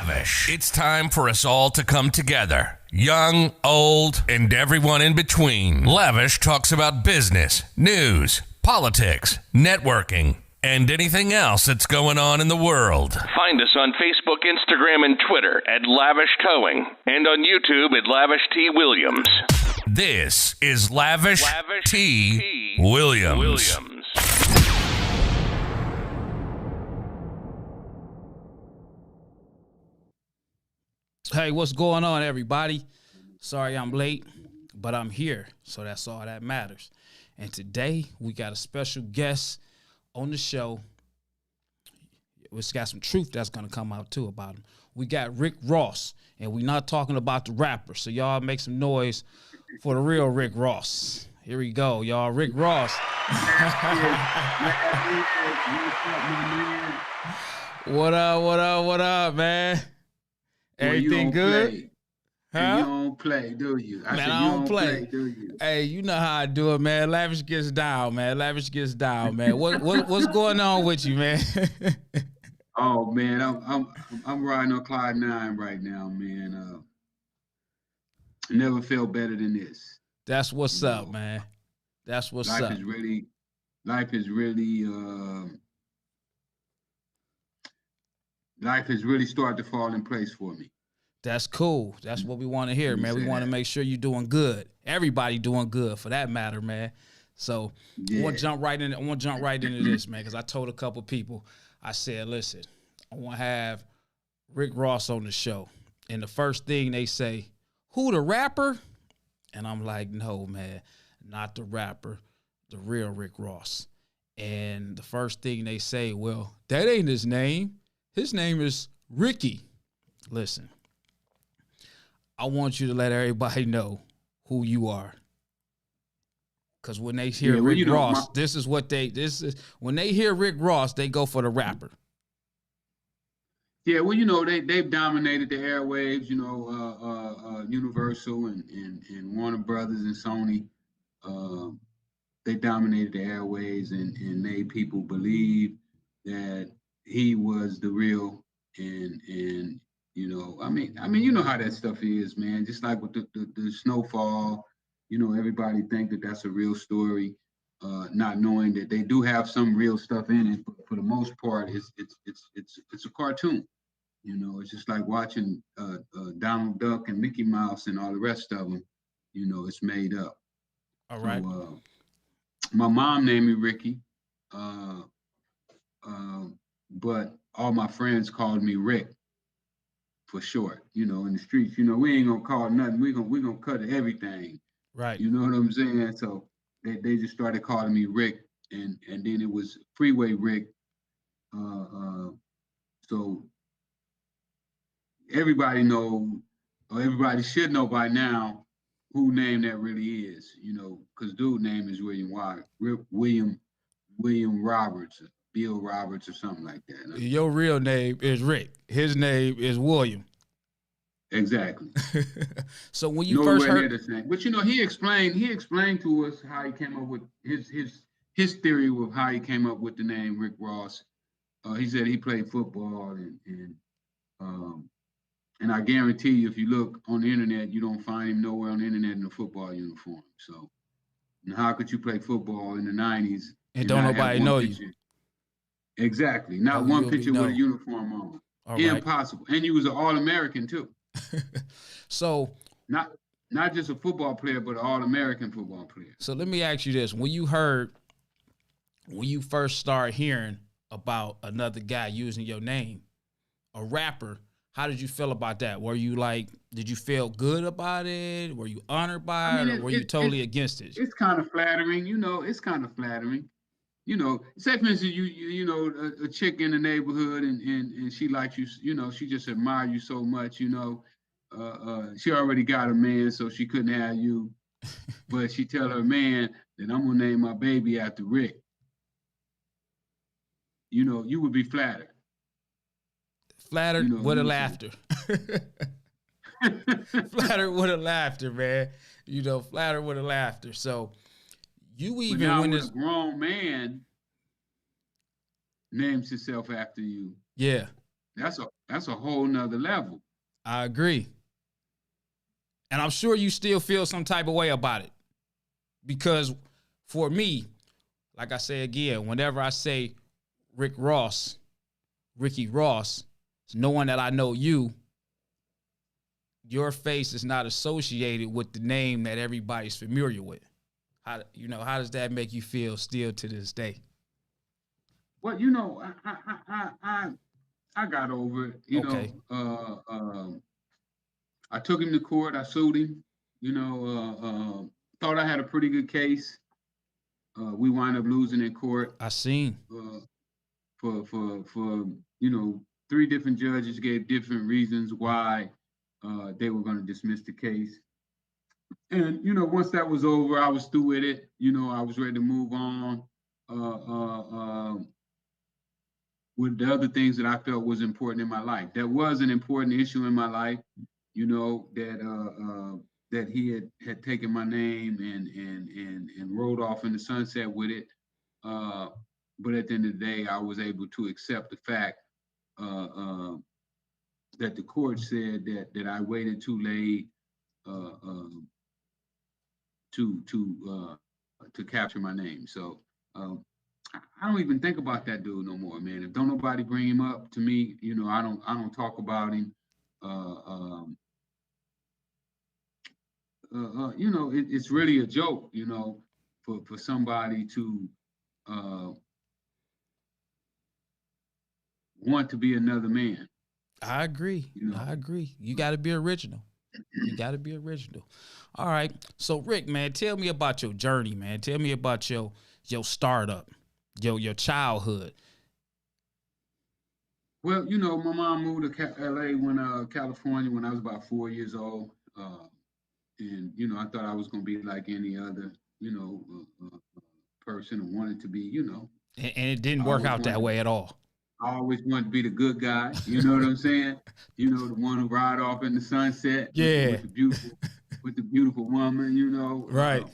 Lavish. It's time for us all to come together. Young, old, and everyone in between. Lavish talks about business, news, politics, networking, and anything else that's going on in the world. Find us on Facebook, Instagram, and Twitter at Lavish Towing, and on YouTube at Lavish T. Williams. This is Lavish T. Williams. Hey, what's going on, everybody? Sorry I'm late, but I'm here, so that's all that matters. And today, we got a special guest on the show. We've got some truth that's going to come out, too, about him. We got Rick Ross, and we're not talking about the rapper, so y'all make some noise for the real Rick Ross. Here we go, y'all. Rick Ross. What up, man? Everything good? Play. Huh? You don't play, do you? I don't play, do you? Hey, you know how I do it, man. Lavish gets down, man. What's going on with you, man? Oh man, I'm riding on Cloud 9 right now, man. Never felt better than this. That's what's up, man. That's what's up. Life has really started to fall in place for me. That's cool. That's what we want to hear, man. We want to make sure you're doing good. Everybody doing good, for that matter, man. So I want to jump right into this, man, because I told a couple people, I said, listen, I want to have Rick Ross on the show. And the first thing they say, who, the rapper? And I'm like, no, man, not the rapper, the real Rick Ross. And the first thing they say, well, that ain't his name. His name is Ricky. Listen, I want you to let everybody know who you are. Because when they hear Rick Ross, when they hear Rick Ross, they go for the rapper. Yeah, well, they've dominated the airwaves, Universal and Warner Brothers and Sony. They dominated the airwaves and made people believe that he was the real, and you know how that stuff is, man. Just like with the snowfall, everybody think that that's a real story, not knowing that they do have some real stuff in it. But for the most part, it's a cartoon. It's just like watching Donald Duck and Mickey Mouse and all the rest of them. It's made up. All right. So, my mom named me Ricky. But all my friends called me Rick for short. In the streets, we ain't gonna call nothing. We gonna cut everything. Right. You know what I'm saying? So they just started calling me Rick, and then it was Freeway Rick. So everybody should know by now who name that really is. Because dude name is William Roberts. Bill Roberts or something like that. Your real name is Rick. His name is William. Exactly. So when you first heard, but he explained to us how he came up with his theory of how he came up with the name Rick Ross. He said he played football and I guarantee you, if you look on the internet, you don't find him nowhere on the internet in a football uniform. So, how could you play football in the '90s and don't nobody know you? Exactly. Not one picture with a uniform on. All impossible. Right. And he was an All-American too. So not just a football player, but an All-American football player. So let me ask you this. When you first started hearing about another guy using your name, a rapper, how did you feel about that? Were you like, did you feel good about it? Were you honored by it, or were you totally against it? It's kind of flattering, it's kind of flattering. Say for instance, a chick in the neighborhood and she likes you, she just admires you so much, she already got a man, so she couldn't have you. But she tell her man that I'm gonna name my baby after Rick. You would be flattered. Flattered with a laughter. Flattered with a laughter, man. Flattered with a laughter. So you even when this grown man names himself after you. Yeah. that's a whole nother level. I agree. And I'm sure you still feel some type of way about it. Because for me, like I say again, whenever I say Ricky Ross, knowing that I know you, your face is not associated with the name that everybody's familiar with. How does that make you feel still to this day? Well, I got over it. Okay. I took him to court. I sued him. Thought I had a pretty good case. We wound up losing in court. I seen. For three different judges gave different reasons why they were going to dismiss the case. And once that was over, I was through with it. I was ready to move on with the other things that I felt was important in my life. That was an important issue in my life. That he had taken my name and rode off in the sunset with it. But at the end of the day, I was able to accept the fact that the court said that I waited too late to capture my name. So I don't even think about that dude no more, man. If don't nobody bring him up to me, I don't talk about him. It's really a joke, for somebody to want to be another man. I agree. I agree. You got to be original. You got to be original. All right. So, Rick, man, tell me about your journey, man. Tell me about your startup, your childhood. Well, my mom moved to L.A. California when I was about 4 years old. And, I thought I was going to be like any other, person who wanted to be, And it didn't work out that way at all. I always wanted to be the good guy. You know what I'm saying? The one who ride off in the sunset. Yeah. With the beautiful woman, Right.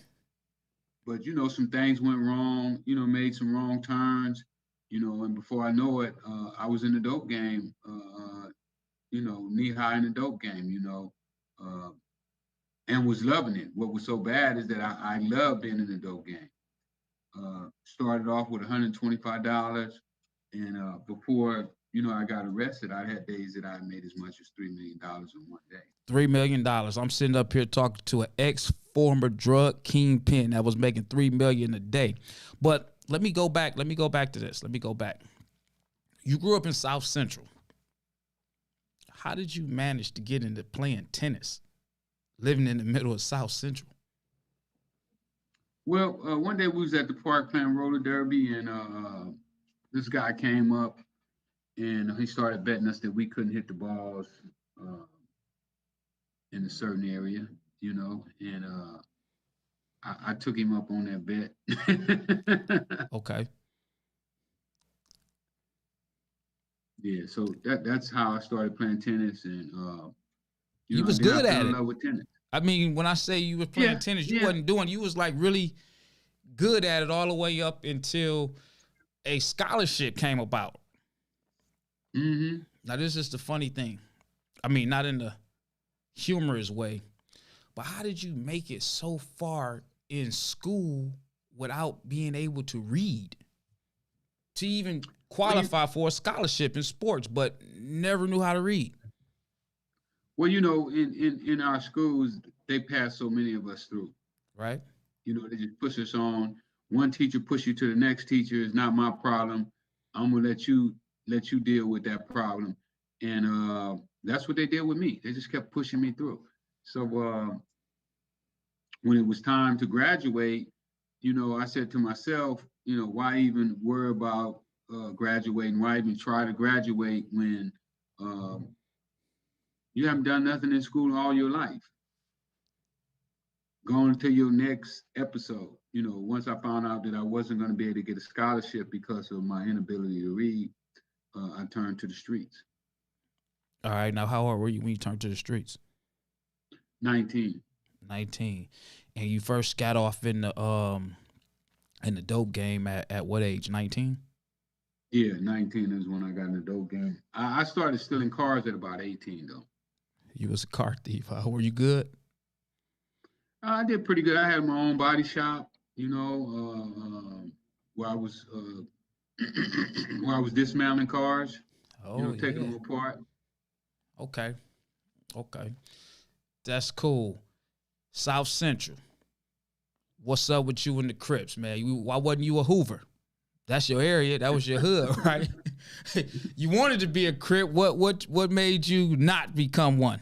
But, some things went wrong, made some wrong turns, and before I know it, I was in the dope game, knee high in the dope game, and was loving it. What was so bad is that I loved being in the dope game. Started off with $125, and before I got arrested, I had days that I made as much as $3 million in one day. $3 million. I'm sitting up here talking to an ex-former drug kingpin that was making $3 million a day. But let me go back to this. You grew up in South Central. How did you manage to get into playing tennis, living in the middle of South Central? Well, one day we was at the park playing roller derby, and this guy came up, and he started betting us that we couldn't hit the balls in a certain area, and I took him up on that bet. Okay. Yeah, so that's how I started playing tennis, and you was good at it. in love with tennis. I mean, when I say you were playing tennis, you wasn't doing. You was like really good at it all the way up until a scholarship came about. Mm-hmm. Now, this is the funny thing. I mean, not in the humorous way, but how did you make it so far in school without being able to read? To even qualify for a scholarship in sports, but never knew how to read. Well, in our schools, they pass so many of us through. Right. They just push us on. One teacher push you to the next teacher. It's not my problem. I'm gonna let you deal with that problem. And that's what they did with me. They just kept pushing me through. So when it was time to graduate, I said to myself, why even worry about graduating? Why even try to graduate when you haven't done nothing in school all your life? Going to your next episode. Once I found out that I wasn't going to be able to get a scholarship because of my inability to read, I turned to the streets. All right. Now, how old were you when you turned to the streets? 19. 19. And you first got off in the dope game at what age? 19? Yeah, 19 is when I got in the dope game. I started stealing cars at about 18 though. You was a car thief. Huh? Were you good? I did pretty good. I had my own body shop, where I was where I was dismantling cars, Oh taking yeah. them apart. Okay. Okay. That's cool. South Central. What's up with you and the Crips, man? Why wasn't you a Hoover? That's your area. That was your hood, right? You wanted to be a Crip. What made you not become one?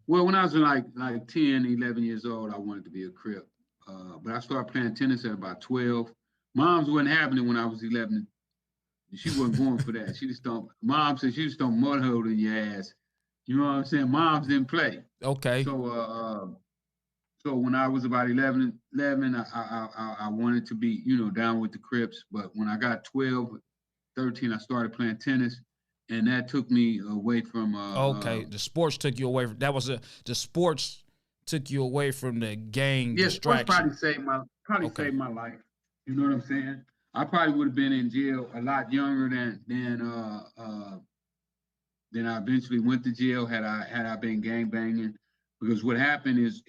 Well, when I was like 10, 11 years old, I wanted to be a Crip. But I started playing tennis at about 12. Moms wasn't having it when I was 11. She wasn't going for that. Mom said she just don't mud hole in your ass. You know what I'm saying? Moms didn't play. Okay. So when I was about 11, I wanted to be, down with the Crips. But when I got 12, 13, I started playing tennis. And that took me away from Okay. The sports took you away from the sports took you away from the gang sports distraction. probably saved my life. You know what I'm saying? I probably would have been in jail a lot younger than I eventually went to jail had I been gang banging. Because what happened is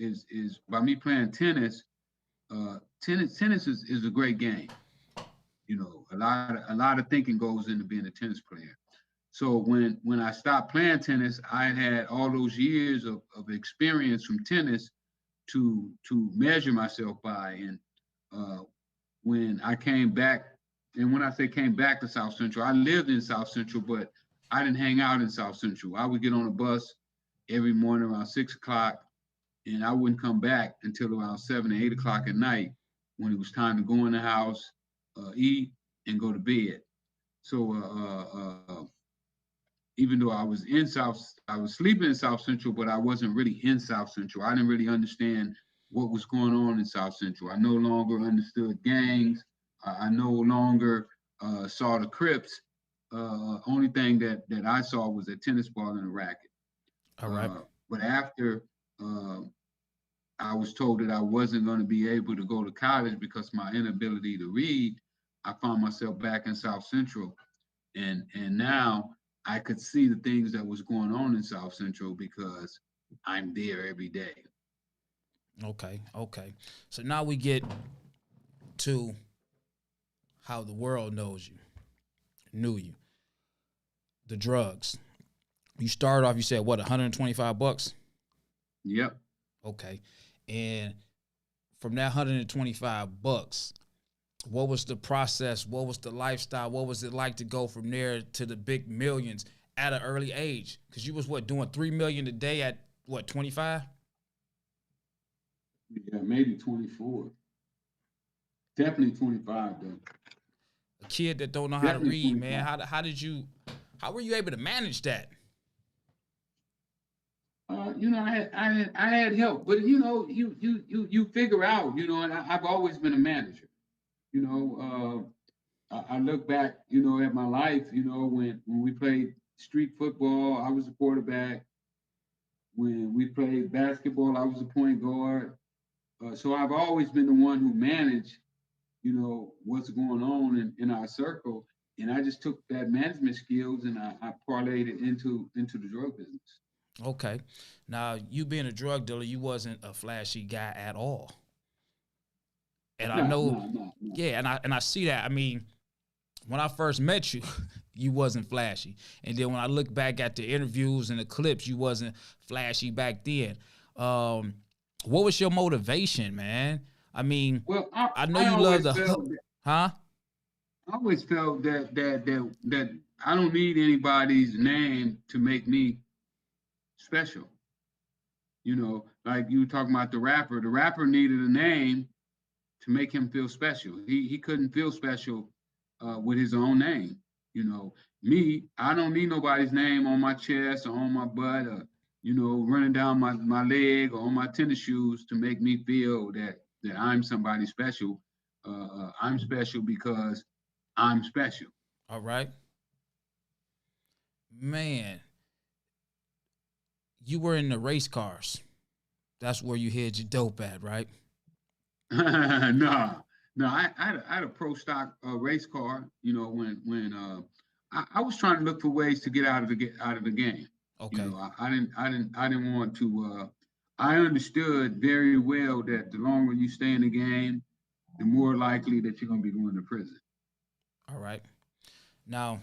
by me playing tennis, tennis is a great game. A lot of thinking goes into being a tennis player. So when I stopped playing tennis, I had all those years of experience from tennis to measure myself by. And when I came back, and when I say came back to South Central, I lived in South Central, but I didn't hang out in South Central. I would get on a bus every morning around 6 o'clock, and I wouldn't come back until around 7 or 8 o'clock at night when it was time to go in the house, eat, and go to bed. So even though I was sleeping in South Central, but I wasn't really in South Central. I didn't really understand what was going on in South Central. I no longer understood gangs. I no longer saw the Crips. Only thing that I saw was a tennis ball and a racket. All right. But after I was told that I wasn't going to be able to go to college because my inability to read, I found myself back in South Central, and now I could see the things that was going on in South Central because I'm there every day. Okay. Okay. So now we get to how the world knew you. The drugs. You started off, you said what, $125? Yep. Okay. And from that $125, what was the process? What was the lifestyle? What was it like to go from there to the big millions at an early age? Because you was doing $3 million a day at 25? Yeah, maybe 24. Definitely 25 though. A kid that don't know how to read, man. How were you able to manage that? I had help, but you figure out, and I've always been a manager. I look back, at my life, when we played street football, I was a quarterback. When we played basketball, I was a point guard. So I've always been the one who managed, what's going on in our circle. And I just took that management skills and I parlayed it into the drug business. Okay. Now, you being a drug dealer, you wasn't a flashy guy at all. And I know, No. yeah, and I see that. I mean, when I first met you, you wasn't flashy. And then when I look back at the interviews and the clips, you wasn't flashy back then. What was your motivation, man? I mean, well, I know you love the huh? I always felt that I don't need anybody's name to make me special. Like you were talking about the rapper. The rapper needed a name to make him feel special. He couldn't feel special with his own name. Me, I don't need nobody's name on my chest or on my butt or running down my leg or on my tennis shoes to make me feel that I'm somebody special. I'm special because I'm special. All right. Man, you were in the race cars. That's where you hid your dope at, right? Nah, No, I had a pro stock race car. I was trying to look for ways to get out of the game. Okay. I didn't want to. I understood very well that the longer you stay in the game, the more likely that you're going to be going to prison. All right. Now,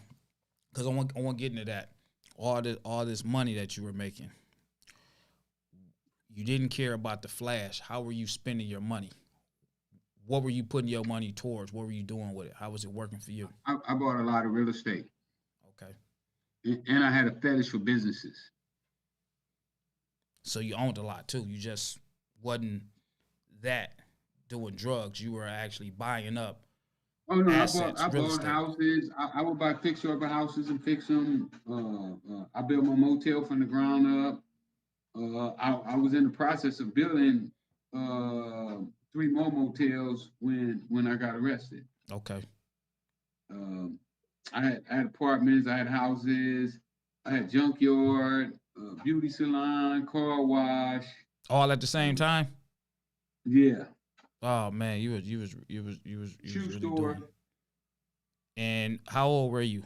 because I want to get into that. All this money that you were making, you didn't care about the flash. How were you spending your money? What were you putting your money towards? What were you doing with it? How was it working for you? I bought a lot of real estate. Okay. And I had a fetish for businesses. So you owned a lot too. You just wasn't that doing drugs. You were actually buying up Oh no, assets, I real bought estate. houses. I would buy fixer-upper houses and fix them. I built my motel from the ground up. I was in the process of building 3 more motels when I got arrested. Okay. Um, I had apartments, I had houses, I had junkyard, beauty salon, car wash. All at the same time? Yeah, Oh man, you was shoe really store. doing it. And how old were you?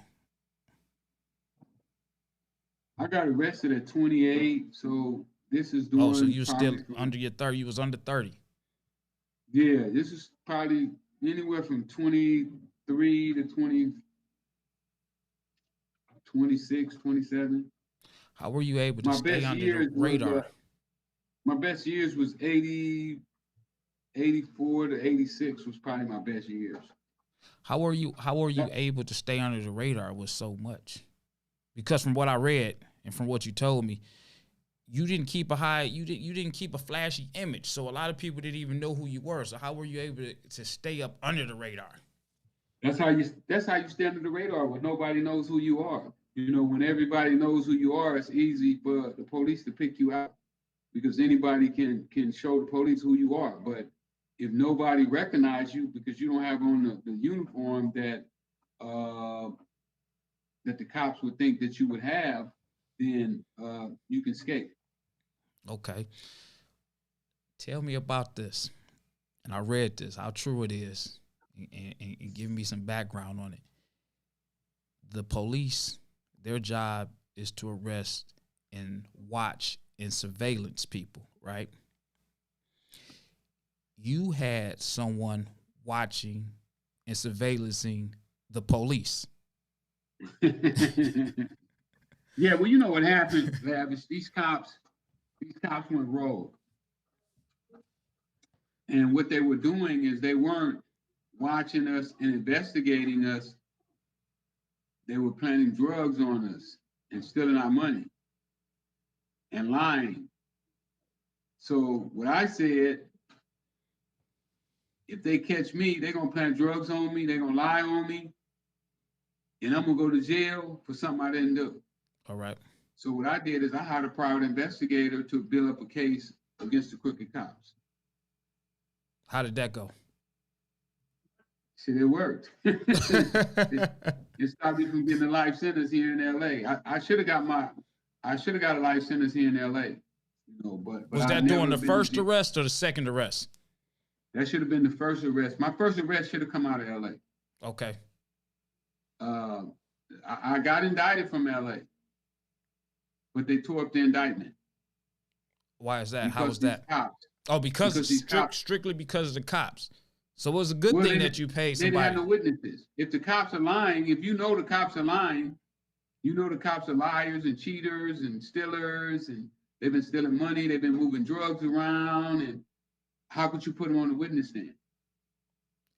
I got arrested at 28, so this is Oh, so doing you was still under your 30. You was under 30. yeah, this is probably anywhere from 23 to 20, 26, 27. How were you able to My stay best under years the was radar? my best years was 80, 84 to 86 was probably my best years. How were you That- able to stay under the radar with so much? Because from what I read and from what you told me, you didn't keep you didn't keep a flashy image. So a lot of people didn't even know who you were. So how were you able to stay up under the radar? That's how you stay under the radar when nobody knows who you are. When everybody knows who you are, it's easy for the police to pick you out because anybody can show the police who you are. But if nobody recognizes you because you don't have on the uniform uh, that the cops would think that you would have, then you can escape. Okay. Tell me about this. And I read this, how true it is, and give me some background on it. The police, their job is to arrest and watch and surveillance people, right? You had someone watching and surveillancing the police. Yeah, well, you know what happened, Lavish? These cops went rogue. And what they were doing is they weren't watching us and investigating us. They were planting drugs on us and stealing our money and lying. So what I said, if they catch me, they're gonna plant drugs on me, they're gonna lie on me, and I'm gonna go to jail for something I didn't do. All right. So what I did is I hired a private investigator to build up a case against the crooked cops. How did that go? Shit, it worked. It stopped me from getting a life sentence here in LA. I should have got a life sentence here in LA. But Was that during the first arrest or the second arrest? That should have been the first arrest. My first arrest should have come out of LA. Okay. I got indicted from LA, but they tore up the indictment. Why is that? Because How was that? Cops. Oh, because cops. Strictly because of the cops. So it was a good thing that you paid They didn't have somebody. no witnesses. If the cops are lying, if you know the cops are lying, you know the cops are liars and cheaters and stealers, and they've been stealing money, they've been moving drugs around, and how could you put them on the witness stand?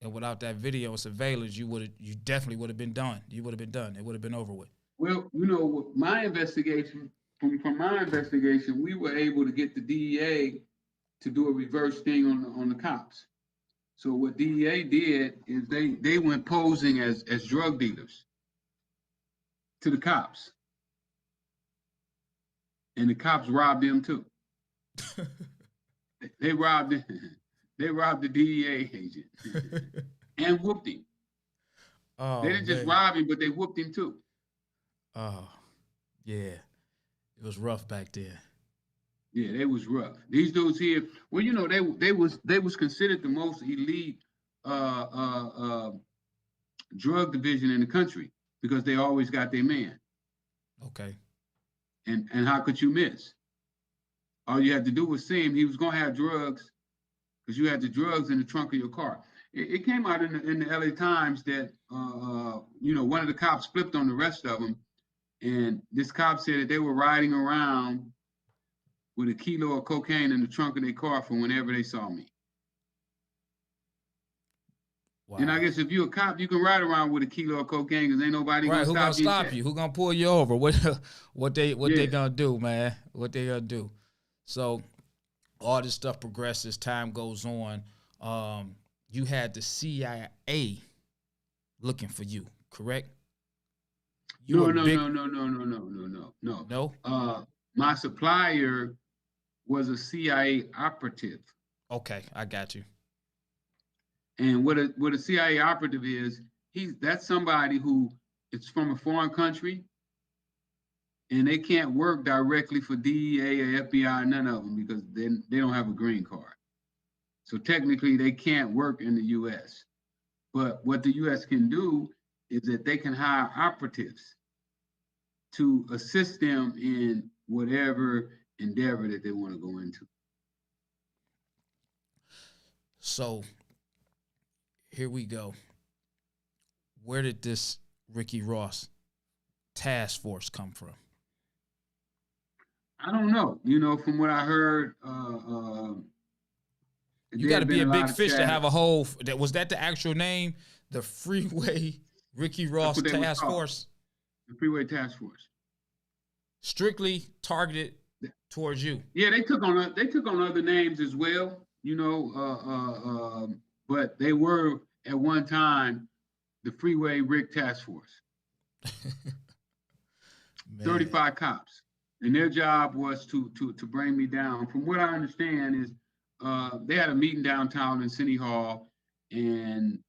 And without that video and surveillance, you definitely would have been done. You would have been done. It would have been over with. Well, my investigation, from my investigation, we were able to get the DEA to do a reverse thing on the cops. So what DEA did is they went posing as drug dealers to the cops, and the cops robbed them too. They robbed the DEA agent and whooped him. Oh, They didn't just man. rob him, but they whooped him too. Oh, yeah. It was rough back then. Yeah, they was rough. These dudes here, well, they was considered the most elite drug division in the country because they always got their man. Okay. And how could you miss? All you had to do was see him. He was gonna have drugs because you had the drugs in the trunk of your car. It came out in the LA Times that one of the cops flipped on the rest of them, and this cop said that they were riding around with a kilo of cocaine in the trunk of their car from whenever they saw me. Wow. And I guess if you're a cop, you can ride around with a kilo of cocaine because ain't nobody Right, gonna who stop gonna you. stop you? Who gonna pull you over? What they gonna do, man? What they gonna do? So all this stuff progresses, time goes on. You had the CIA looking for you, correct? No. No? My supplier was a CIA operative. Okay, I got you. And what a CIA operative is, that's somebody who it's from a foreign country, and they can't work directly for DEA or FBI, none of them, because they don't have a green card. So technically, they can't work in the U.S. But what the U.S. can do is that they can hire operatives to assist them in whatever endeavor that they want to go into. So here we go. Where did this Ricky Ross task force come from? I don't know. From what I heard, you got to be a big fish to have a whole. Was that the actual name? The Freeway Ricky Ross Task Force? The Freeway Task Force. Strictly targeted towards you. Yeah, they took on other names as well, but they were at one time the Freeway Rick Task Force. 35 cops, and their job was to bring me down. From what I understand is they had a meeting downtown in City Hall, and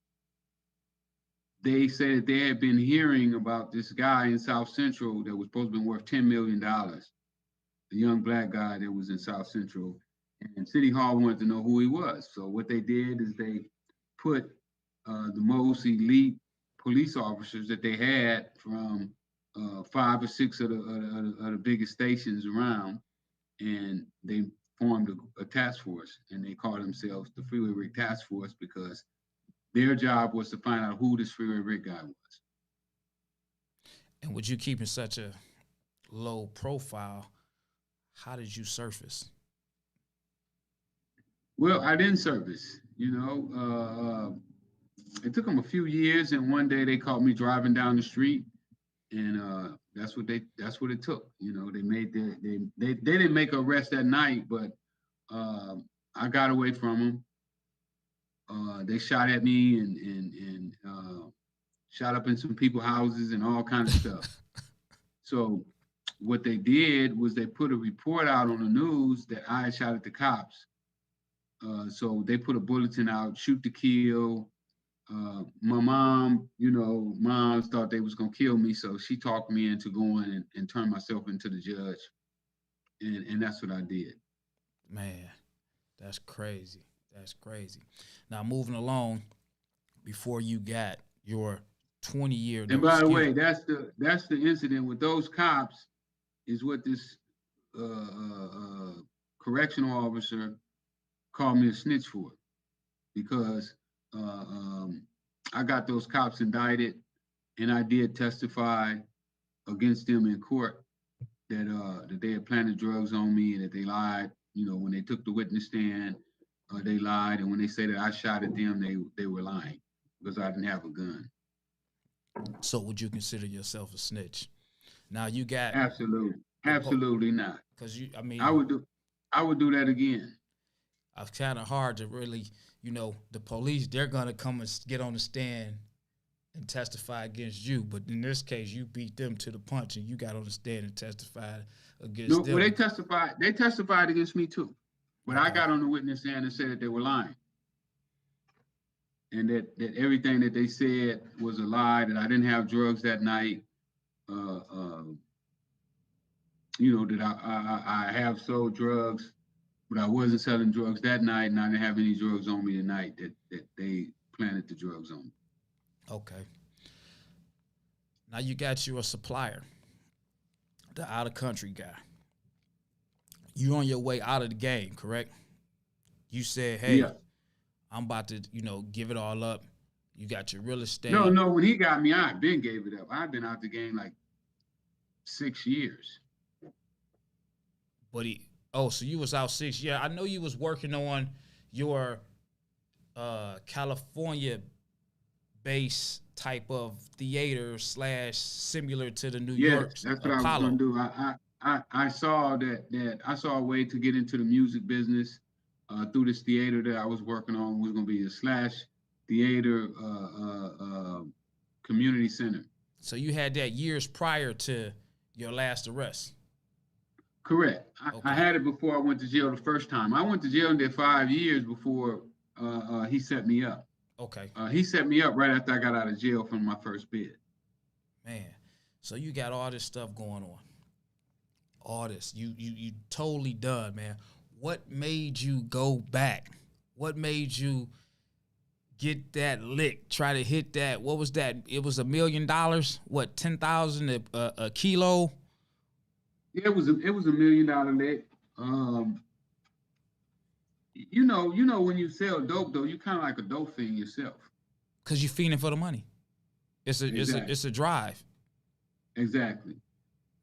they said that they had been hearing about this guy in South Central that was supposed to be worth $10 million, a young black guy that was in South Central, and City Hall wanted to know who he was. So what they did is they put the most elite police officers that they had from 5 or 6 of the biggest stations around, and they formed a task force, and they called themselves the Freeway Rick Task Force because their job was to find out who this Freeway Rick guy was. And with you keeping such a low profile, how did you surface? Well, I didn't surface. It took them a few years, and one day they caught me driving down the street, and that's what it took. They didn't make an arrest that night, but I got away from them. They shot at me and shot up in some people's houses and all kinds of stuff. So what they did was they put a report out on the news that I had shot at the cops. So they put a bulletin out, shoot to kill. My mom, moms thought they was gonna kill me, so she talked me into going and turn myself into the judge, and that's what I did. Man, that's crazy. That's crazy. Now moving along, before you got your 20-year. And by the way, that's the incident with those cops, is what this correctional officer called me a snitch for, because I got those cops indicted, and I did testify against them in court that they had planted drugs on me and that they lied. When they took the witness stand, they lied, and when they said that I shot at them, they were lying because I didn't have a gun. So would you consider yourself a snitch? Now you got absolutely not. Because I would do that again. It's kind of hard to really, the police, they're gonna come and get on the stand and testify against you, but in this case, you beat them to the punch, and you got on the stand and testified against them. Well, they testified against me too, but okay. I got on the witness stand and said that they were lying, and that everything that they said was a lie, that I didn't have drugs that night, that I have sold drugs, but I wasn't selling drugs that night, and I didn't have any drugs on me the night that they planted the drugs on me. Okay. Now you got you a supplier, the out of country guy. You on your way out of the game, correct? You said, "Hey, Yeah. I'm about to, give it all up." You got your real No, estate, no. When he got me, I been gave it up. I've been out the game like 6 years. but so you was out 6 years. I know you was working on your California base type of theater / similar to the New York Yes, that's what I was Apollo. gonna do. I saw that I saw a way to get into the music business through this theater that I was working on. Was gonna be a slash theater community center. So you had that years prior to your last arrest. Correct. I Okay. had it before I went to jail the first time. I went to jail and did 5 years before he set me up. Okay. He set me up right after I got out of jail from my first bid. Man. So you got all this stuff going on. All this. You totally done, man. What made you go back? What made you get that lick? Try to hit that. What was that? It was $1 million. What, 10,000 a kilo? Yeah, it was a $1 million lick. You know when you sell dope though, you kind of like a dope fiend yourself. Cause you're fiending for the money. It's Exactly. a drive. Exactly.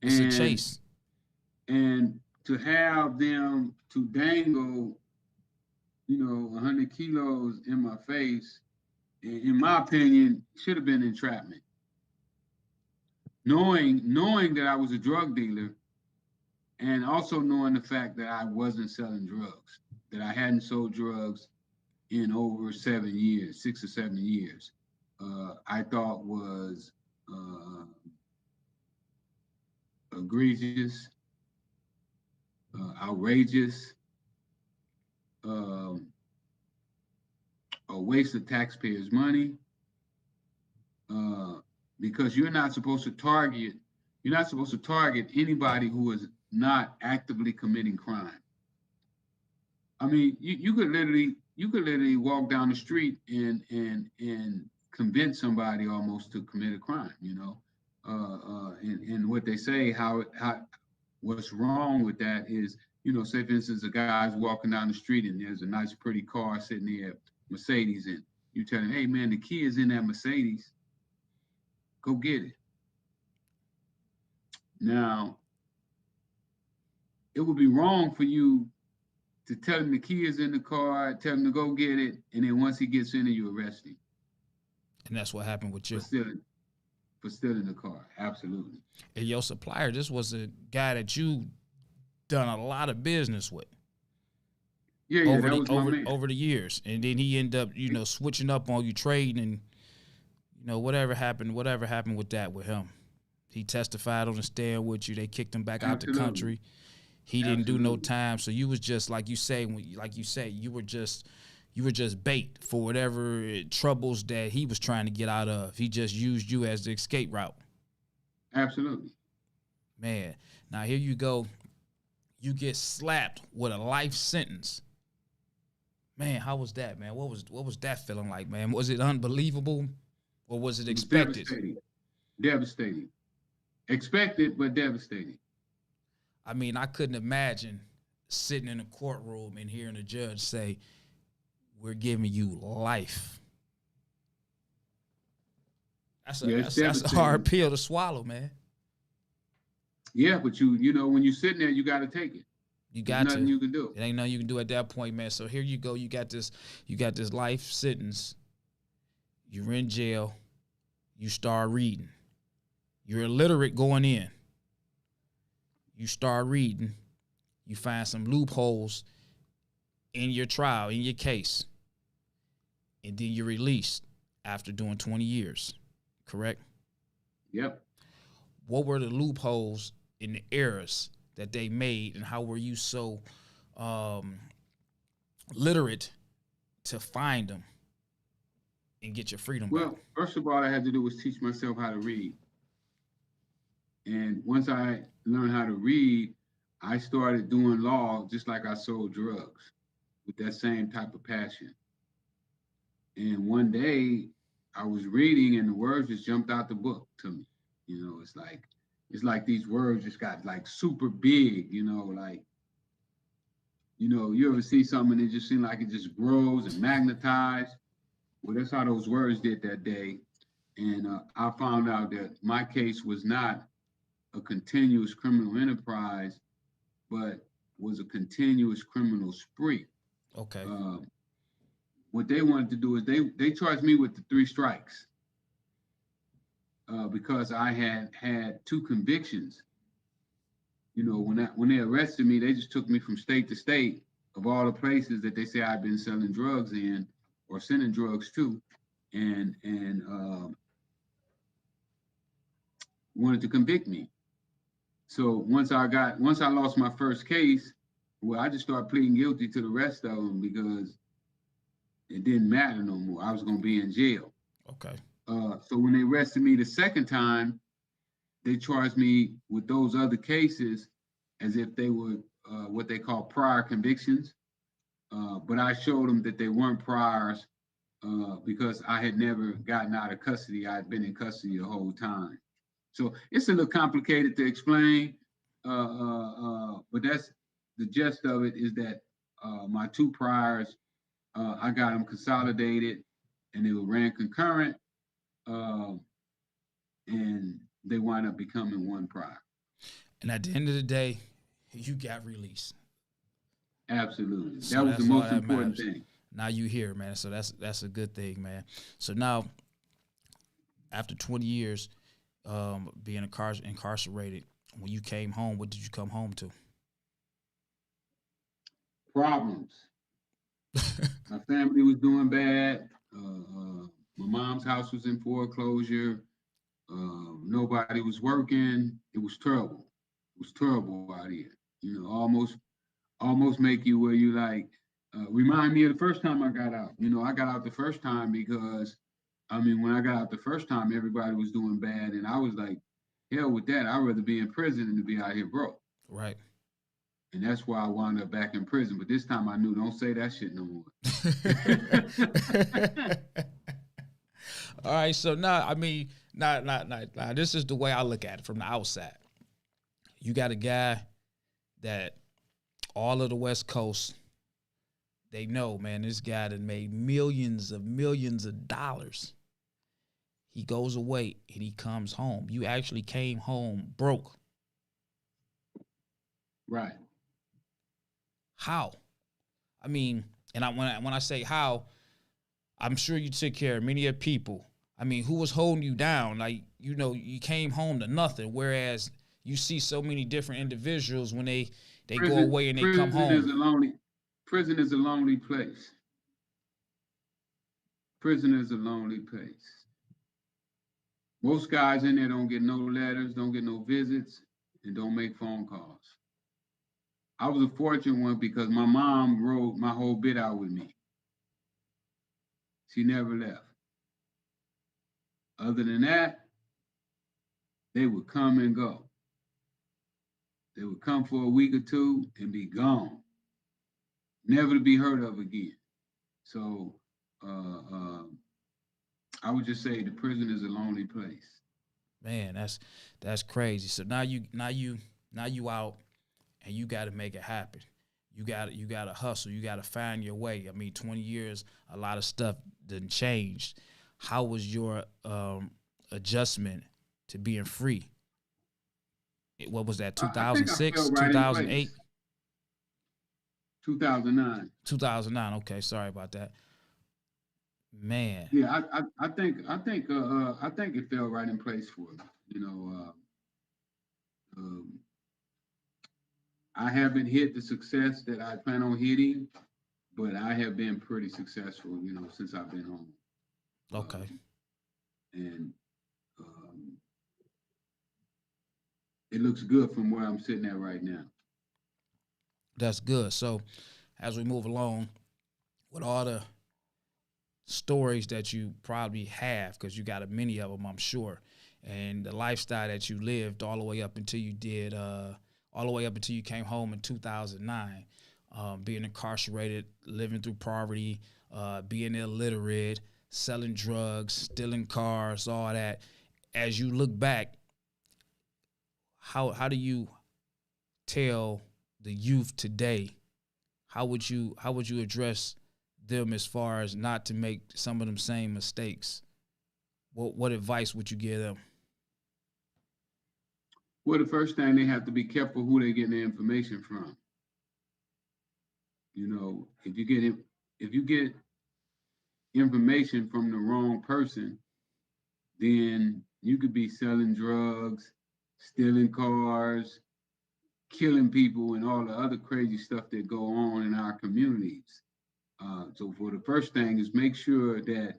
It's a chase. And to have them to dangle, 100 kilos in my face, in my opinion, should have been entrapment. Knowing that I was a drug dealer, and also knowing the fact that I wasn't selling drugs, that I hadn't sold drugs in over 7 years, 6 or 7 years, I thought was egregious, outrageous, a waste of taxpayers' money, because you're not supposed to target anybody who is not actively committing crime. I mean, you could literally walk down the street and convince somebody almost to commit a crime, and what they say, how what's wrong with that is, say for instance, a guy's walking down the street and there's a nice pretty car sitting there, Mercedes, and you tell him, hey man, the key is in that Mercedes, go get it. Now, it would be wrong for you to tell him the key is in the car, tell him to go get it, and then once he gets in it, you arrest him. And that's what happened with you. For stealing the car, absolutely. And your supplier, this was a guy that you done a lot of business with. Yeah, that was my man. Over the years. And then he ended up, switching up on you, trading, and whatever happened with that with him. He testified on the stand with you. They kicked him back out the country. He didn't do no time. So you was just, like you say, you were just bait for whatever troubles that he was trying to get out of. He just used you as the escape route. Absolutely. Man, now here you go. You get slapped with a life sentence. Man, how was that, man? What was that feeling like, man? Was it unbelievable, or was it expected? Devastating. Expected, but devastating. I mean, I couldn't imagine sitting in a courtroom and hearing a judge say, "We're giving you life." That's a hard pill to swallow, man. Yeah, but when you're sitting there, you got to take it. You got There's nothing you can do. It ain't nothing you can do at that point, man. So here you go. You got this life sentence. You're in jail. You start reading. You're illiterate going in. You start reading. You find some loopholes in your trial, in your case. And then you're released after doing 20 years. Correct? Yep. What were the loopholes in the errors that they made, and how were you so literate to find them and get your freedom back? Well, first of all, I had to do was teach myself how to read. And once I learned how to read, I started doing law just like I sold drugs, with that same type of passion. And one day I was reading and the words just jumped out the book to me. It's like these words just got like super big, like you ever see something and it just seems like it just grows and magnetized. Well, that's how those words did that day. And I found out that my case was not a continuous criminal enterprise, but was a continuous criminal spree. Okay. Uh, what they wanted to do is they charged me with the 3 strikes because I had 2 convictions. When they arrested me, they just took me from state to state of all the places that they say I've been selling drugs in or sending drugs to, and wanted to convict me. So once I lost my first case, well, I just started pleading guilty to the rest of them because it didn't matter no more. I was gonna be in jail. Okay. So when they arrested me the second time, they charged me with those other cases as if they were what they call prior convictions. But I showed them that they weren't priors because I had never gotten out of custody. I had been in custody the whole time. So it's a little complicated to explain, but that's the gist of it. Is that my 2 priors, I got them consolidated, and they were ran concurrent, uh, and they wind up becoming 1 prior. And at the end of the day, you got released. Absolutely, So that was the that's all most that important matters. thing. Now you here, man. So that's a good thing, man. So now, after 20 years being incarcerated, when you came home, what did you come home to? Problems. My family was doing bad. My mom's house was in foreclosure. Nobody was working. It was terrible. It was terrible out here. Almost make you where you like. Remind me of the first time I got out. I got out the first time because, I mean, when I got out the first time, everybody was doing bad, and I was like, hell with that. I'd rather be in prison than to be out here broke. Right. And that's why I wound up back in prison. But this time I knew, don't say that shit no more. All right. So now, I mean, now, this is the way I look at it from the outside. You got a guy that all of the West Coast, they know, man, this guy that made millions of dollars. He goes away and he comes home. You actually came home broke. Right. How? I mean, and when I say how, I'm sure you took care of many of people. I mean, who was holding you down? Like, you came home to nothing. Whereas you see so many different individuals when they go away and they come home. Prison is a lonely place. Prison is a lonely place. Most guys in there don't get no letters, don't get no visits, and don't make phone calls. I was a fortunate one because my mom wrote my whole bit out with me. She never left. Other than that, they would come and go. They would come for a week or two and be gone, never to be heard of again. So I would just say the prison is a lonely place. Man, that's crazy. So now you out and you got to make it happen. You got to hustle. You got to find your way. I mean, 20 years, a lot of stuff didn't change. How was your adjustment to being free? What was that? 2006, 2008, 2009. 2009. Okay, sorry about that. Man. Yeah, I think it fell right in place for me. I haven't hit the success that I plan on hitting, but I have been pretty successful, since I've been home. Okay. And it looks good from where I'm sitting at right now. That's good. So as we move along with all the stories that you probably have, because you got many of them, I'm sure, and the lifestyle that you lived all the way up until you came home in 2009. being incarcerated, living through poverty, being illiterate, selling drugs, stealing cars, all that. As you look back, how do you tell the youth today, how would you address them as far as not to make some of them same mistakes? What advice would you give them? Well, the first thing, they have to be careful who they're getting the information from. You know, if you get information from the wrong person, then you could be selling drugs, stealing cars, killing people, and all the other crazy stuff that go on in our communities. So for the first thing is make sure that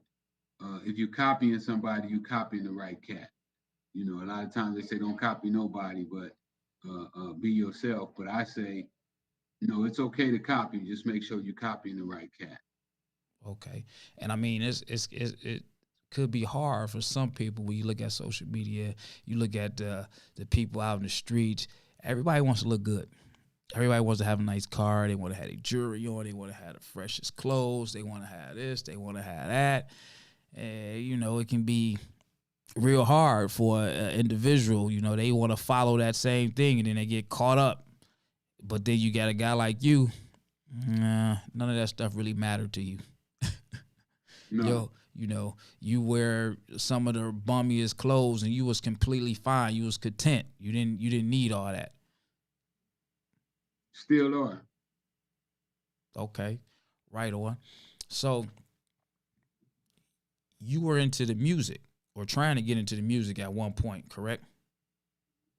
if you're copying somebody, you're copying the right cat. You know, a lot of times they say don't copy nobody, but be yourself. But I say, no, it's okay to copy. Just make sure you're copying the right cat. Okay, and I mean it could be hard for some people when you look at social media. You look at the people out in the streets. Everybody wants to look good. Everybody wants to have a nice car. They want to have a jewelry on. They want to have the freshest clothes. They want to have this. They want to have that. And, you know, it can be real hard for an individual. You know, they want to follow that same thing, and then they get caught up. But then you got a guy like you. Nah, none of that stuff really mattered to you. No. Yo, you know, you wear some of the bummiest clothes, and you was completely fine. You was content. You didn't need all that. Still are. Okay, right on. So you were into the music, or trying to get into the music at one point, correct?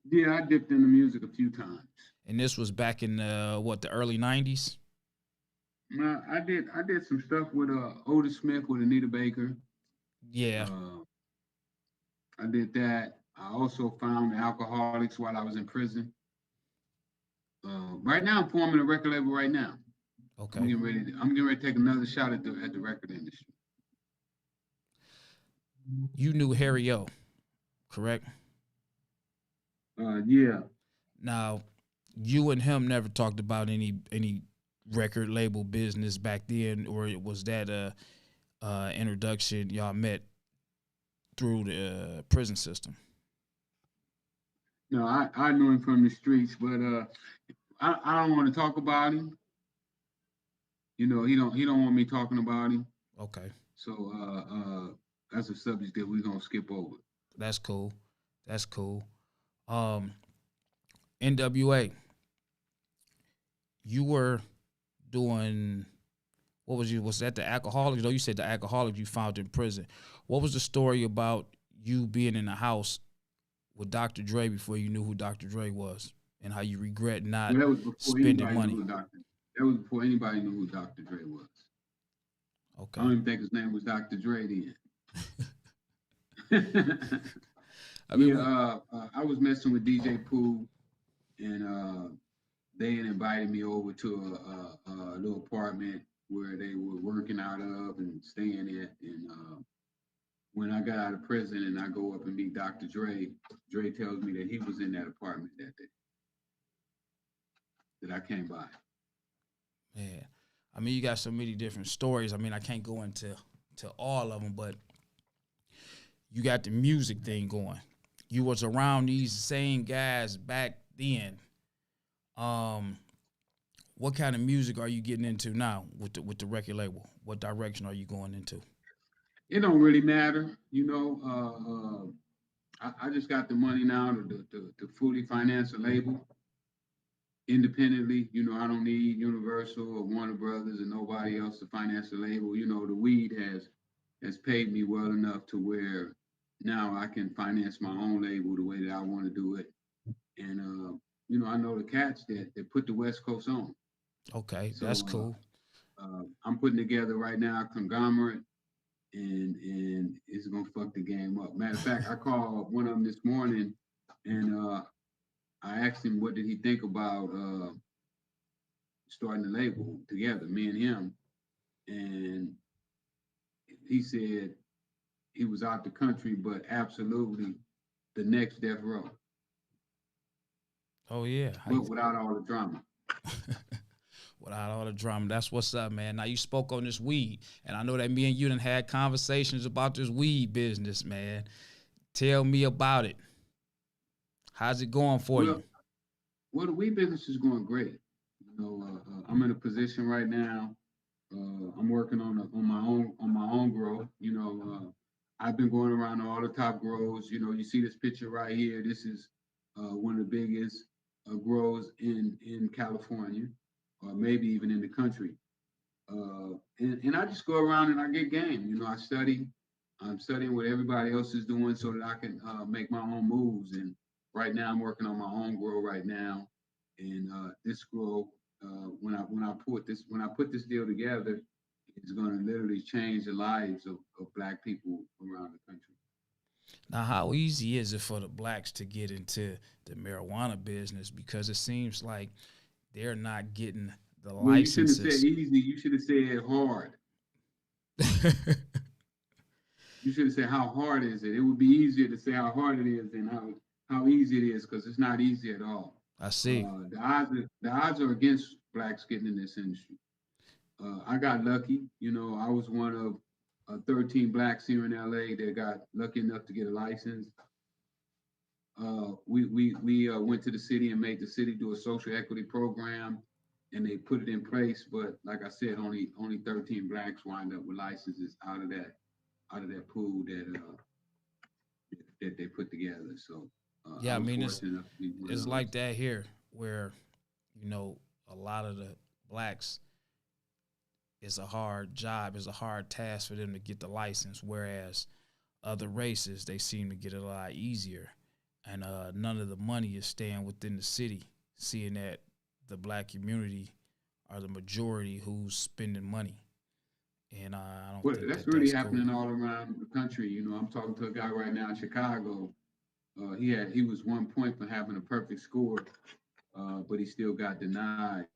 Yeah, I dipped into music a few times. And this was back in the early '90s. I did some stuff with Otis Smith with Anita Baker. Yeah. I did that. I also found the Alcoholics while I was in prison. Right now, I'm forming a record label. Right now, Okay. I'm getting ready to take another shot at the record industry. You knew Harry O, correct? Yeah. Now, you and him never talked about any record label business back then, or was that a introduction y'all met through the prison system? No, I knew him from the streets, but I don't want to talk about him. You know, he don't want me talking about him. Okay, So that's a subject that we're gonna skip over. that's cool. That's cool. Um, NWA, you were doing, what was that the alcoholics? No, you said the alcoholics you found in prison. What was the story about you being in the house with Dr. Dre before you knew who Dr. Dre was, and how you regret not Well, that was before spending anybody money? knew who Dr. That was before anybody knew who Dr. Dre was. Okay. I don't even think his name was Dr. Dre then. I mean, I was messing with DJ Pooh, and they had invited me over to a little apartment where they were working out of and staying at. And when I got out of prison and I go up and meet Dr. Dre, Dre tells me that he was in that apartment that day that I came by. man, I mean, you got so many different stories. I mean, I can't go into all of them, but you got the music thing going. You was around these same guys back then. What kind of music are you getting into now with the record label? What direction are you going into? It don't really matter, you know. I just got the money now to fully finance a label independently. You know, I don't need Universal or Warner Brothers or nobody else to finance the label. You know, the weed has paid me well enough to where now I can finance my own label the way that I want to do it. And you know, I know the cats that put the West Coast on. Okay, So that's cool. I'm putting together right now a conglomerate, and it's gonna fuck the game up. Matter of fact, I called one of them this morning, and I asked him what did he think about starting the label together, me and him, and he said he was out the country, but absolutely the next Death Row, Oh yeah, but without all the drama. Without all the drama. That's what's up, man. Now you spoke on this weed, and I know that me and you done had conversations about this weed business, man. Tell me about it. How's it going for you? Well, the weed business is going great. I'm in a position right now. I'm working on my own grow. I've been going around to all the top grows. You see this picture right here. This is one of the biggest grows in California, or maybe even in the country. And I just go around and I get game. I study. I'm studying what everybody else is doing so that I can make my own moves. And right now, I'm working on my own grow right now. And this grow, when I put this deal together, it's going to literally change the lives of Black people around the country. Now, how easy is it for the blacks to get into the marijuana business? Because it seems like they're not getting the licenses. You shouldn't have said easy. You should have said hard. You should have said how hard is it. It would be easier to say how hard it is than how easy it is, because it's not easy at all. I see. The odds are against blacks getting in this industry. I got lucky. I was one of 13 blacks here in LA that got lucky enough to get a license. We went to the city and made the city do a social equity program, and they put it in place. But like I said, only 13 blacks wind up with licenses out of that pool that they put together. So yeah, I mean it's like that here, where a lot of the blacks, it's a hard job, it's a hard task for them to get the license, whereas other races, they seem to get it a lot easier, and none of the money is staying within the city, seeing that the black community are the majority who's spending money. And I don't think that's really happening cool. all around the country. I'm talking to a guy right now in Chicago. He was 1 point from having a perfect score, but he still got denied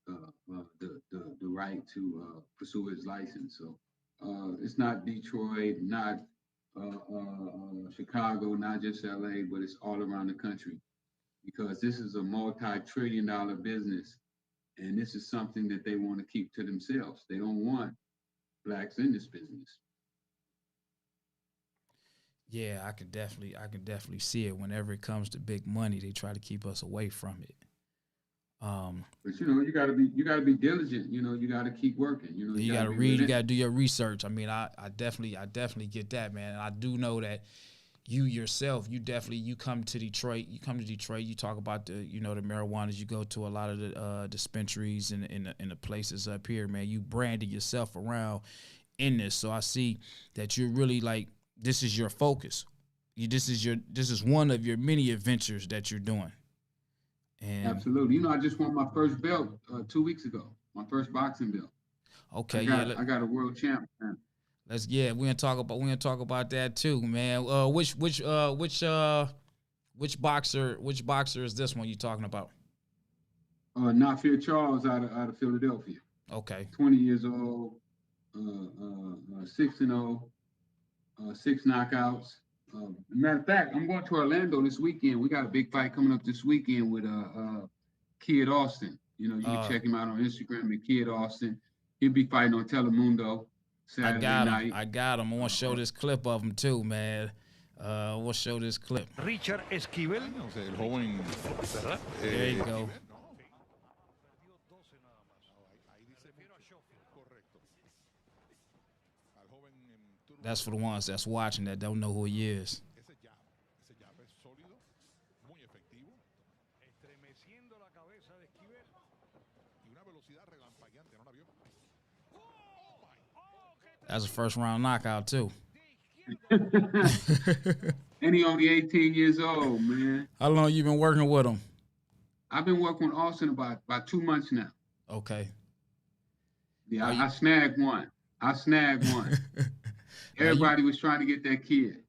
the right to pursue his license. So it's not Detroit, not Chicago, not just LA, but it's all around the country, because this is a multi-trillion-dollar business, and this is something that they want to keep to themselves. They don't want blacks in this business. Yeah, I can definitely see it. Whenever it comes to big money, they try to keep us away from it. But you gotta be diligent. You gotta keep working. You gotta read. You gotta do your research. I mean, I definitely get that, man. And I do know that you yourself, you come to Detroit. You talk about the the marijuanas. You go to a lot of the dispensaries and in the places up here, man. You branded yourself around in this, so I see that you're really like, this is your focus. This is one of your many adventures that you're doing. And absolutely. I just won my first belt 2 weeks ago. My first boxing belt. Okay, I got a world champ. Man. We're gonna talk about that too, man. Which boxer is this one you talking about? Nafir Charles out of Philadelphia. Okay. 20 years old, 6-0, 6 knockouts. Matter of fact, I'm going to Orlando this weekend. We got a big fight coming up this weekend with Kid Austin. You can check him out on Instagram at Kid Austin. He'll be fighting on Telemundo Saturday night. I got him. I want to show this clip of him too, man. We'll show this clip. Richard Esquivel. El joven, ¿verdad? There you go. That's for the ones that's watching that don't know who he is. Ese jab es sólido, muy efectivo. Estremeciendo la cabeza de Esquivel. Y una velocidad relampagueante, ¿no la vio? That's a first round knockout too. And he only 18 years old, man. How long you been working with him? I've been working with Austin about 2 months now. Okay. Yeah, I snagged one. Everybody was trying to get that kid.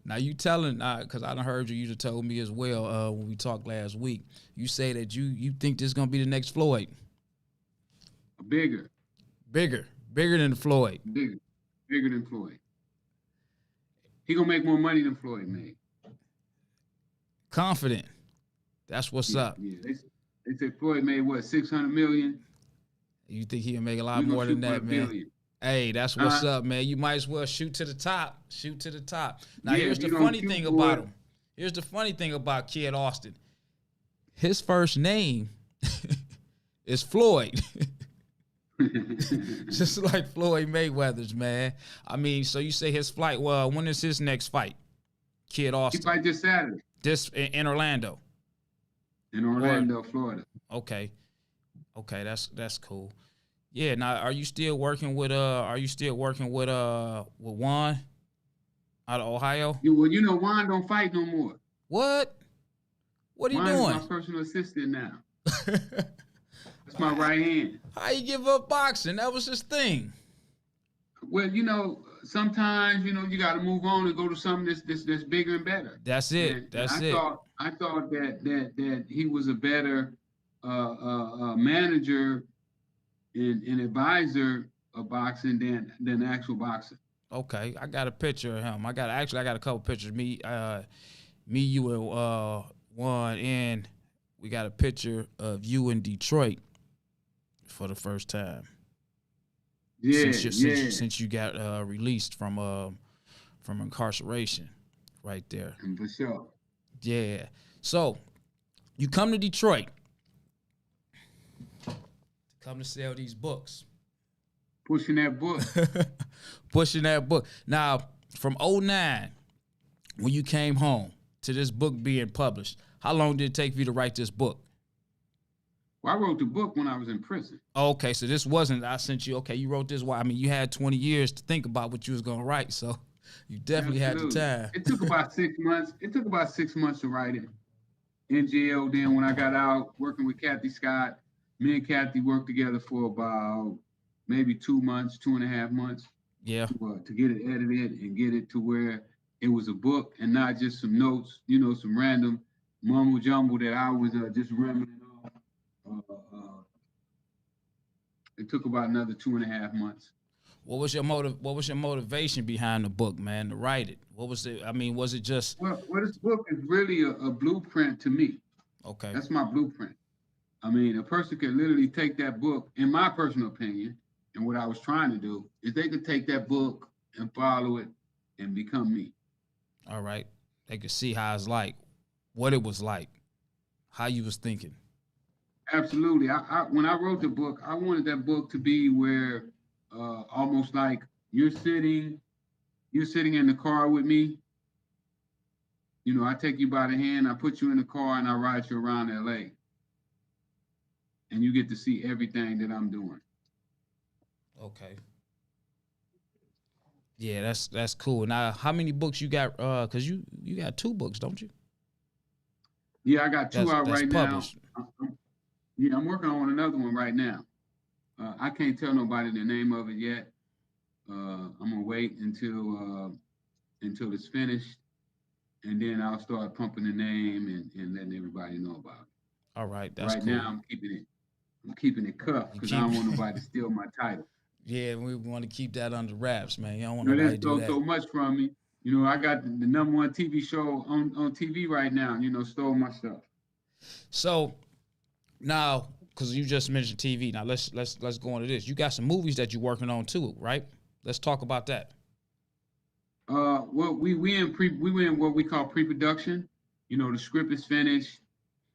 Now you telling, because I done heard you told me as well when we talked last week. You say that you think this is gonna be the next Floyd. Bigger than Floyd. Bigger than Floyd. He gonna make more money than Floyd made. Confident. That's what's up. Yeah, they said Floyd made what, 600 million. You think he'll make a lot We're gonna more than shoot for that, $1 man? billion. Hey, that's what's up, man. You might as well shoot to the top. Shoot to the top. Now, Yeah, here's the you don't funny shoot thing for about it. him. Here's the funny thing about Kid Austin. His first name is Floyd. Just like Floyd Mayweather's, man. I mean, so you say his fight. Well, when is his next fight? Kid He Austin. fight this Saturday This in Orlando. in Orlando, Florida. Okay. Okay, that's cool. Yeah, now are you still working with with Juan out of Ohio? Well, you know, Juan don't fight no more. What? What are you Juan is doing? my personal assistant now. That's my right hand. How you give up boxing? That was his thing. Well, you know, sometimes you got to move on and go to something that's bigger and better. That's it. And That's I it. thought that he was a better manager and advisor of boxing than actual boxing. Okay, I got a picture of him. I got a couple pictures. Me, you, and Juan, and we got a picture of you in Detroit for the first time. Yeah, Since you got released from incarceration, right there. for sure. Yeah. So you come to Detroit to come to sell these books. Pushing that book. Pushing that book. Now, from 2009, when you came home to this book being published, how long did it take for you to write this book? Well, I wrote the book when I was in prison. Okay, so this wasn't, I sent you, okay, you wrote this while, I mean, you had 20 years to think about what you was going to write, so you definitely Absolutely. had the time. It took about 6 months. It took about 6 months to write it. In jail, then when I got out, working with Kathy Scott, me and Kathy worked together for about maybe 2 months, 2.5 months. Yeah. To get it edited and get it to where it was a book and not just some notes, some random mumble jumble that I was just rambling off. It took about another 2.5 months. What was your motivation behind the book, man, to write it? What was it? I mean, was it just Well, this book is really a blueprint to me. okay? That's my blueprint. I mean, a person could literally take that book, in my personal opinion, and what I was trying to do is they could take that book and follow it and become me. All right, they could see how it's like, what it was like, how you was thinking. Absolutely. When I wrote the book, I wanted that book to be where almost like you're sitting in the car with me. I take you by the hand, I put you in the car, and I ride you around LA. And you get to see everything that I'm doing. Okay. Yeah, that's cool. Now, how many books you got? Cause you got 2 books, don't you? Yeah, I got 2 out right published. now. I'm working on another one right now. I can't tell nobody the name of it yet. I'm gonna wait until it's finished, and then I'll start pumping the name and letting everybody know about it. All right, that's right cool. now, I'm keeping it cuffed because I don't want nobody to steal my title. Yeah, we want to keep that under wraps, man. You don't want nobody to do that. So much from me. I got the #1 TV show on TV right now. Stole my stuff. So now, because you just mentioned TV, now let's go into this. You got some movies that you're working on too, right? Let's talk about that. Well, we in what we call pre-production. The script is finished.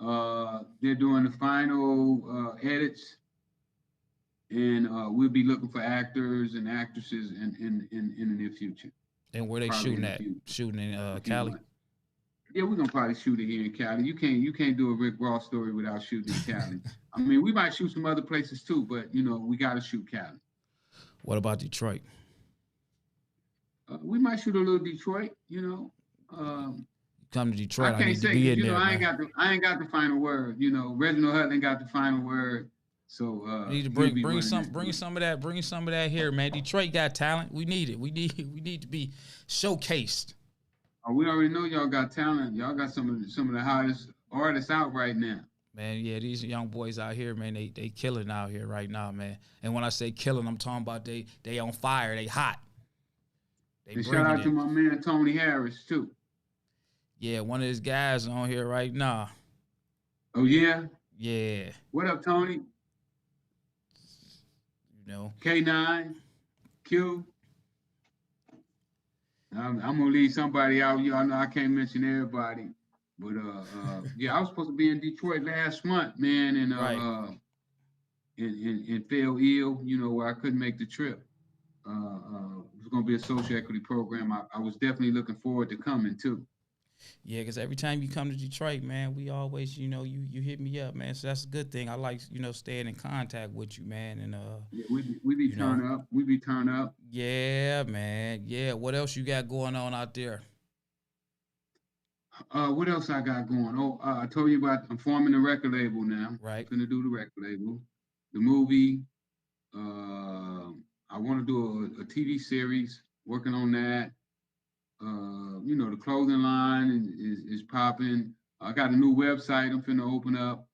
They're doing the final edits, and we'll be looking for actors and actresses in the near future. And where they Probably shooting at? Shooting in Cali? Yeah, we're gonna probably shoot it here in Cali. You can't do a Rick Ross story without shooting in Cali. I mean, we might shoot some other places too, but we gotta shoot Cali. What about Detroit? We might shoot a little Detroit. Come to Detroit, I I can't need to say be in because there, I man. ain't got the final word. Reginald Hutton got the final word. So You need to bring some of that here, man. Detroit got talent. We need it. We need to be showcased. We already know y'all got talent. Y'all got some of the hottest artists out right now. Man, yeah, these young boys out here, man, they killing out here right now, man. And when I say killing, I'm talking about they on fire, they hot. And shout out to my man Tony Harris too. Yeah, one of his guys on here right now. Oh yeah? Yeah. What up, Tony? know. K9, Q. I'm gonna leave somebody out. Y'all know I can't mention everybody, but yeah, I was supposed to be in Detroit last month, man, and Right. and fell ill. You know, where I couldn't make the trip. It was gonna be a social equity program. I was definitely looking forward to coming too. Yeah, because every time you come to Detroit, man, we always, you hit me up, man. So that's a good thing. I like, staying in contact with you, man. And Yeah, we be turned up. We be turned up. yeah, man. Yeah. What else you got going on out there? What else I got going? Oh, I told you about I'm forming a record label now. Right. I'm gonna do the record label, the movie. I want to do a TV series. Working on that. The clothing line is popping. I got a new website I'm finna open up.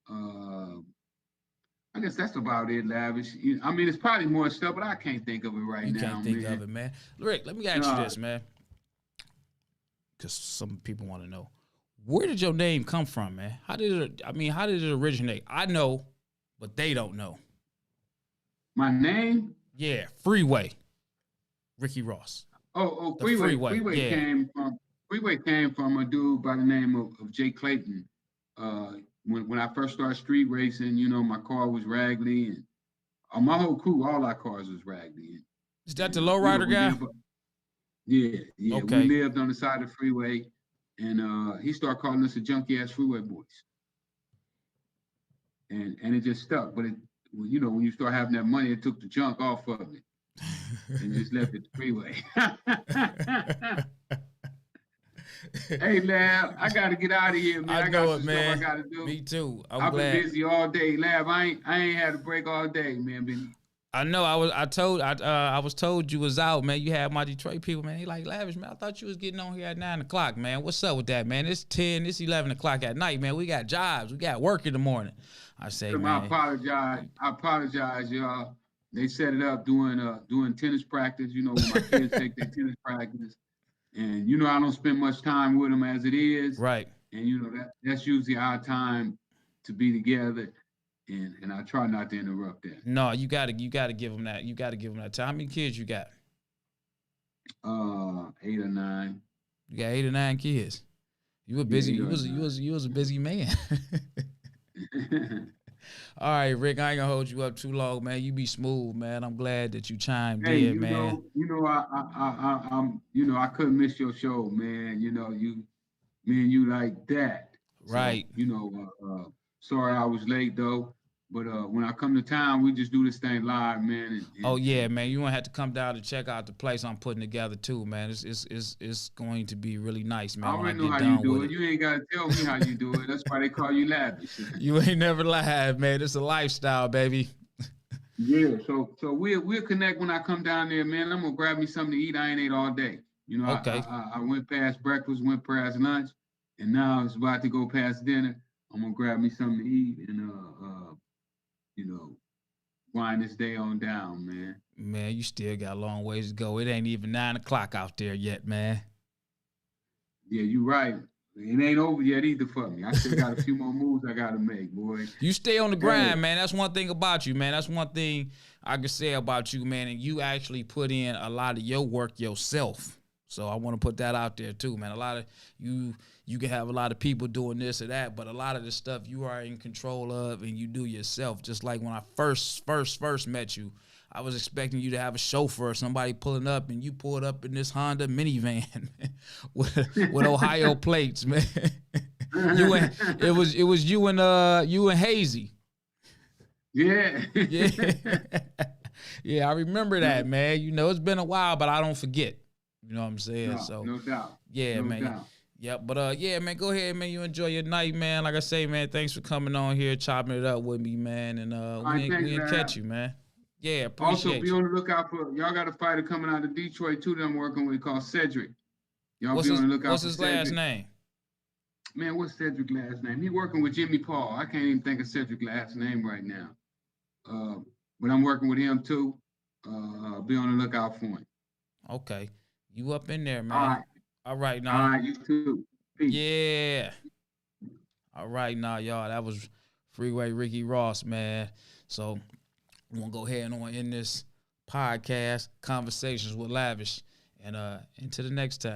I guess that's about it, Lavish. I mean, it's probably more stuff, but I can't think of it right You now, can't think man. of it, man. Rick, let me ask you this, man. Because some people want to know. Where did your name come from, man? How did it originate? I know, but they don't know. My name? Yeah, Freeway. Ricky Ross. Oh, The Freeway. Freeway, yeah. Freeway came from a dude by the name of Jay Clayton. When I first started street racing, my car was raggedy, and my whole crew, all our cars was raggedy. Is that the lowrider guy? Yeah. Okay. We lived on the side of the freeway, and he started calling us the junky ass freeway boys, and it just stuck. But when you start having that money, it took the junk off of it and just left it the freeway. Hey, Lab, I gotta get out of here, man. I know got it, some man. stuff I gotta do. Me too. I've glad. been busy all day, Lab. I ain't had a break all day, man. I know. I was told you was out, man. You had my Detroit people, man. They like, Lavish, man. I thought you was getting on here at 9 o'clock, man. What's up with that, man? It's 10. It's 11 o'clock at night, man. We got jobs. We got work in the morning. I say, man. I apologize, y'all. They set it up doing tennis practice. When my kids take their tennis practice, and I don't spend much time with them as it is. Right. And that's usually our time to be together. And I try not to interrupt that. No, you gotta give them that. You gotta give them that time. How many kids you got? 8 or 9. You got 8 or 9 kids. You were busy. Yeah, you was a busy man. All right, Rick. I ain't gonna hold you up too long, man. You be smooth, man. I'm glad that you chimed in, man. I couldn't miss your show, man. Me and you like that. Right. So, sorry I was late though. But when I come to town, we just do this thing live, man. Oh yeah, man! You want to have to come down to check out the place I'm putting together too, man. It's going to be really nice, man. I already know how you do it. You ain't gotta tell me how you do it. That's why they call you Lavish. You ain't never lied, man. It's a lifestyle, baby. Yeah. So we'll connect when I come down there, man. I'm gonna grab me something to eat. I ain't ate all day. Okay. I went past breakfast, went past lunch, and now it's about to go past dinner. I'm gonna grab me something to eat and wind this day on down, man. Man, you still got a long ways to go. It ain't even 9 o'clock out there yet, man. Yeah, you right. It ain't over yet either for me. I still got a few more moves I gotta make, boy. You stay on the grind, man. That's one thing about you, man. That's one thing I can say about you, man. And you actually put in a lot of your work yourself. So I want to put that out there too, man. A lot of you can have a lot of people doing this or that, but a lot of the stuff you are in control of and you do yourself. Just like when I first met you, I was expecting you to have a chauffeur or somebody pulling up, and you pulled up in this Honda minivan with Ohio plates, man. It was you and Hazy. Yeah. Yeah. Yeah, I remember that, man. It's been a while, but I don't forget. You know what I'm saying? No doubt. Yeah, no man. Doubt. Yeah, but yeah, man, go ahead, man. You enjoy your night, man. Like I say, man, thanks for coming on here, chopping it up with me, man. And we catch you, man. Yeah, appreciate Also, be on the lookout for y'all got a fighter coming out of Detroit too that I'm working with called Cedric. Y'all be on the lookout. What's his last name? Man, what's Cedric's last name? He working with Jimmy Paul. I can't even think of Cedric's last name right now. But I'm working with him too. Be on the lookout for him. Okay. You up in there, man. All right, now. All right, you too. Peace. Yeah. All right, now, y'all. That was Freeway Ricky Ross, man. So we're gonna go ahead and end this podcast, Conversations with Lavish, and until the next time.